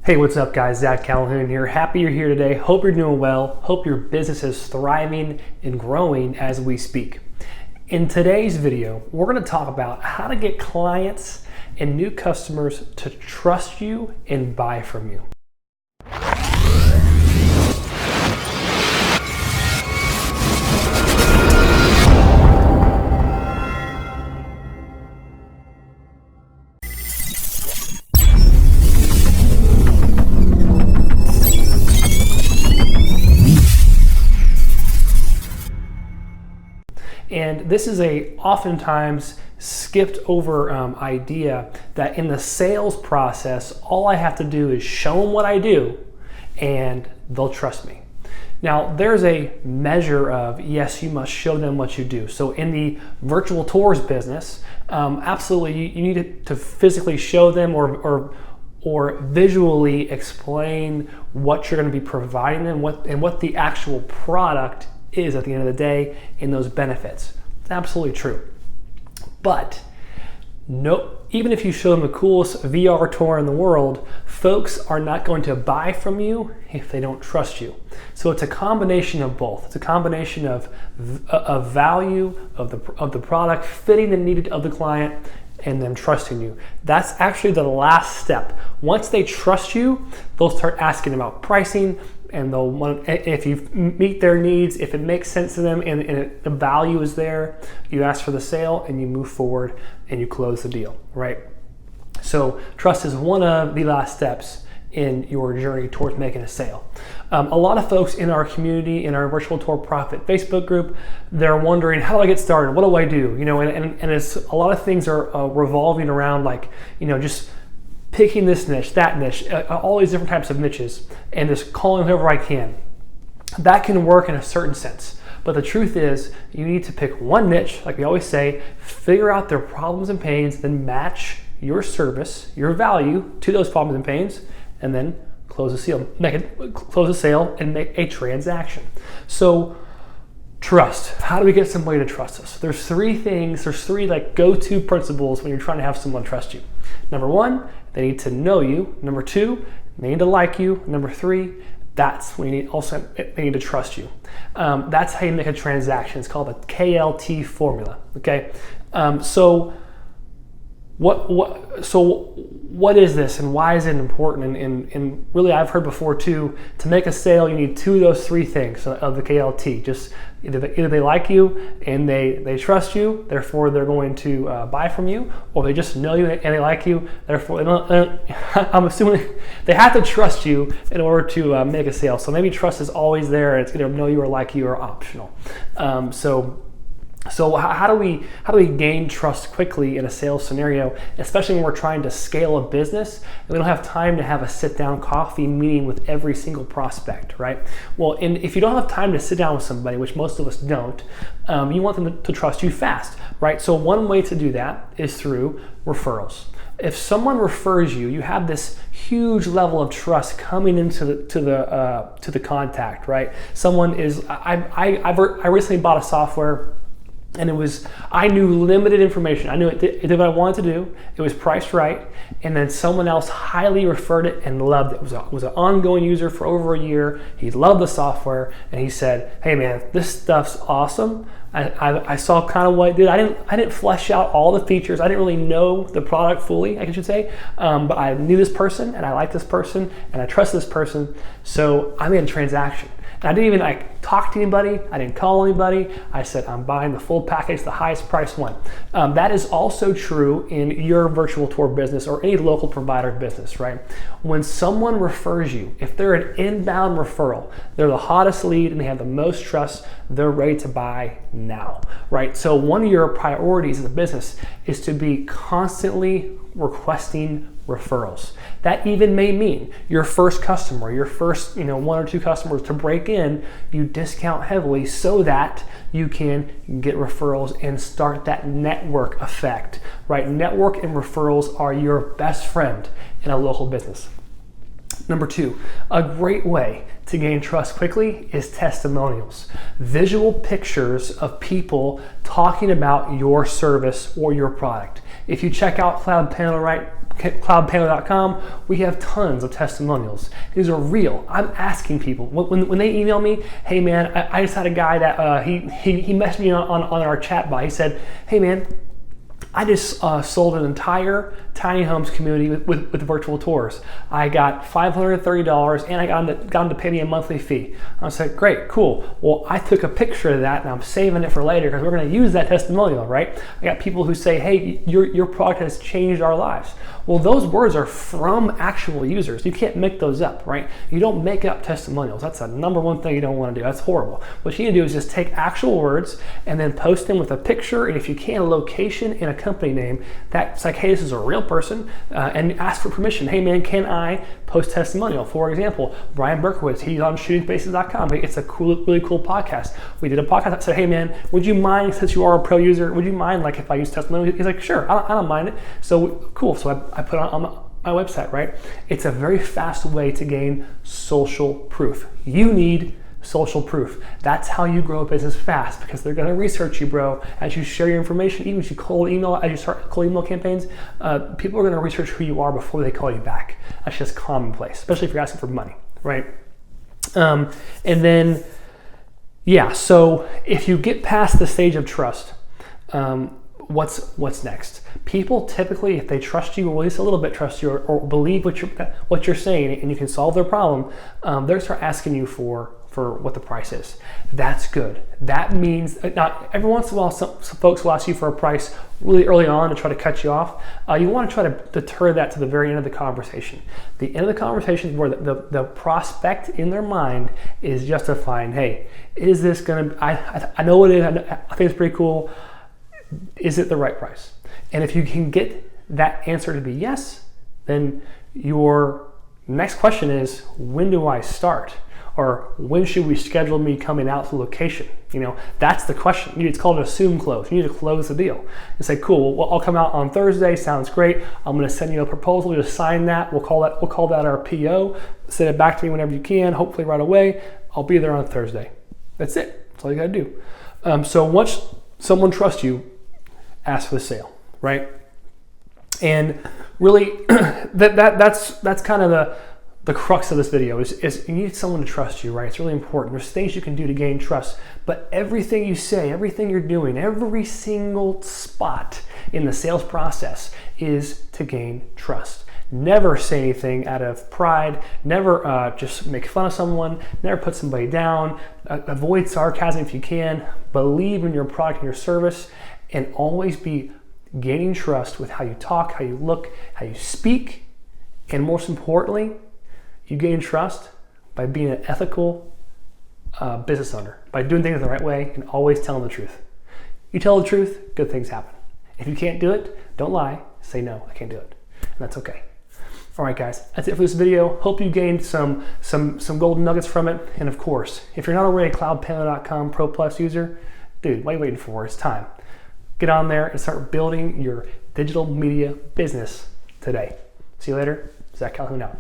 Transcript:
Hey, what's up guys? Zach Calhoun here. Happy you're here today. Hope you're doing well. Hope your business is thriving and growing as we speak. In today's video, we're going to talk about how to get clients and new customers to trust you and buy from you. And this is a oftentimes skipped over idea that in the sales process, all I have to do is show them what I do and they'll trust me. Now, there's a measure of, yes, you must show them what you do. So in the virtual tours business, absolutely, you need to physically show them or visually explain what you're going to be providing them and what the actual product is at the end of the day in those benefits. It's absolutely true. But no, even if you show them the coolest VR tour in the world, folks are not going to buy from you if they don't trust you. So it's a combination of both. It's a combination of value of the product, fitting the need of the client, and them trusting you. That's actually the last step. Once they trust you, they'll start asking about pricing, and they'll want, if you meet their needs, if it makes sense to them and the value is there, you ask for the sale and you move forward and you close the deal, right? So trust is one of the last steps in your journey towards making a sale. A lot of folks in our community, in our Virtual Tour Profit Facebook group, they're wondering, how do I get started? What do I do? You know, and it's a lot of things are revolving around, like, you know, just picking this niche, that niche, all these different types of niches, and just calling whoever I can. That can work in a certain sense. But the truth is, you need to pick one niche, like we always say, figure out their problems and pains, then match your service, your value to those problems and pains, and then close a sale and make a transaction. So trust. How do we get somebody to trust us? There's three like go-to principles when you're trying to have someone trust you. Number one, they need to know you. Number two, they need to like you. Number three, that's when you they need to trust you. That's how you make a transaction. It's called the KLT formula. Okay, so what is this and why is it important? And really, I've heard before too, to make a sale, you need two of those three things of the KLT. Just either they like you and they trust you, therefore they're going to buy from you, or they just know you and they like you, therefore they don't, I'm assuming they have to trust you in order to make a sale. So maybe trust is always there, and it's either know you or like you or optional. So how do we gain trust quickly in a sales scenario, especially when we're trying to scale a business and we don't have time to have a sit-down coffee meeting with every single prospect, right? Well, and if you don't have time to sit down with somebody, which most of us don't, you want them to trust you fast, right? So one way to do that is through referrals. If someone refers you, you have this huge level of trust coming into the contact, right? Someone is, I recently bought a software. And I knew limited information. I knew it did what I wanted to do. It was priced right. And then someone else highly referred it and loved it. Was an ongoing user for over a year. He loved the software. And he said, hey man, this stuff's awesome. I saw kind of what it did. I didn't flesh out all the features. I didn't really know the product fully, I should say. But I knew this person and I liked this person and I trust this person. So I made a transaction. And I didn't even talk to anybody. I didn't call anybody. I said, I'm buying the full package, the highest price one. That is also true in your virtual tour business or any local provider business, right? When someone refers you, if they're an inbound referral, they're the hottest lead and they have the most trust, they're ready to buy now, right? So one of your priorities in the business is to be constantly requesting referrals. That even may mean your first customer, your first one or two customers to break in, you discount heavily so that you can get referrals and start that network effect, right? Network and referrals are your best friend in a local business. Number two, a great way to gain trust quickly is testimonials. Visual pictures of people talking about your service or your product. If you check out cloudpanel.com, we have tons of testimonials. These are real. I'm asking people when they email me, hey man, I just had a guy that he messaged me on our chat bot. He said, hey man, I just sold an entire tiny homes community with virtual tours. I got $530 and I got him to pay me a monthly fee. I said, great, cool. Well, I took a picture of that and I'm saving it for later because we're going to use that testimonial, right? I got people who say, hey, your product has changed our lives. Well, those words are from actual users. You can't make those up, right? You don't make up testimonials. That's the number one thing you don't want to do. That's horrible. What you need to do is just take actual words and then post them with a picture, and if you can, a location and a company name. That's like, hey, this is a real person, and ask for permission. Hey man, can I post testimonial? For example, Brian Berkowitz, he's on shootingspaces.com. It's a really cool podcast. We did a podcast that said, hey man, would you mind, since you are a pro user, would you mind like if I use testimonial? He's like, sure, I don't mind it. So cool. So I put it on my website, right? It's a very fast way to gain social proof. You need social proof. That's how you grow a business fast, because they're going to research you, bro. As you share your information, even if you as you start cold email campaigns, people are going to research who you are before they call you back. That's just commonplace, especially if you're asking for money, right? And then, yeah, so if you get past the stage of trust, what's next? People typically, if they trust you, or at least a little bit trust you, or believe what you're saying, and you can solve their problem, they're going to start asking you for what the price is. That's good. That means, now every once in a while, some folks will ask you for a price really early on to try to cut you off. You want to try to deter that to the very end of the conversation. The end of the conversation is where the prospect in their mind is justifying, hey, is this gonna, I know it is, I think it's pretty cool. Is it the right price? And if you can get that answer to be yes, then your next question is, when do I start? Or when should we schedule me coming out to the location? You know, that's the question. It's called an assume close. You need to close the deal and say, cool, well, I'll come out on Thursday. Sounds great. I'm going to send you a proposal. You just sign that. We'll call that our PO. Send it back to me whenever you can, hopefully right away. I'll be there on Thursday. That's it. That's all you got to do. So once someone trusts you, ask for the sale, right? And really, that's kind of the crux of this video is you need someone to trust you, right? It's really important. There's things you can do to gain trust, but everything you say, everything you're doing, every single spot in the sales process is to gain trust. Never say anything out of pride. Never just make fun of someone. Never put somebody down. Avoid sarcasm if you can. Believe in your product and your service, and always be gaining trust with how you talk, how you look, how you speak, and most importantly, you gain trust by being an ethical business owner, by doing things the right way and always telling the truth. You tell the truth, good things happen. If you can't do it, don't lie. Say no, I can't do it, and that's okay. All right, guys, that's it for this video. Hope you gained some golden nuggets from it. And of course, if you're not already a cloudpanel.com Pro Plus user, dude, what are you waiting for? It's time. Get on there and start building your digital media business today. See you later. Zach Calhoun out.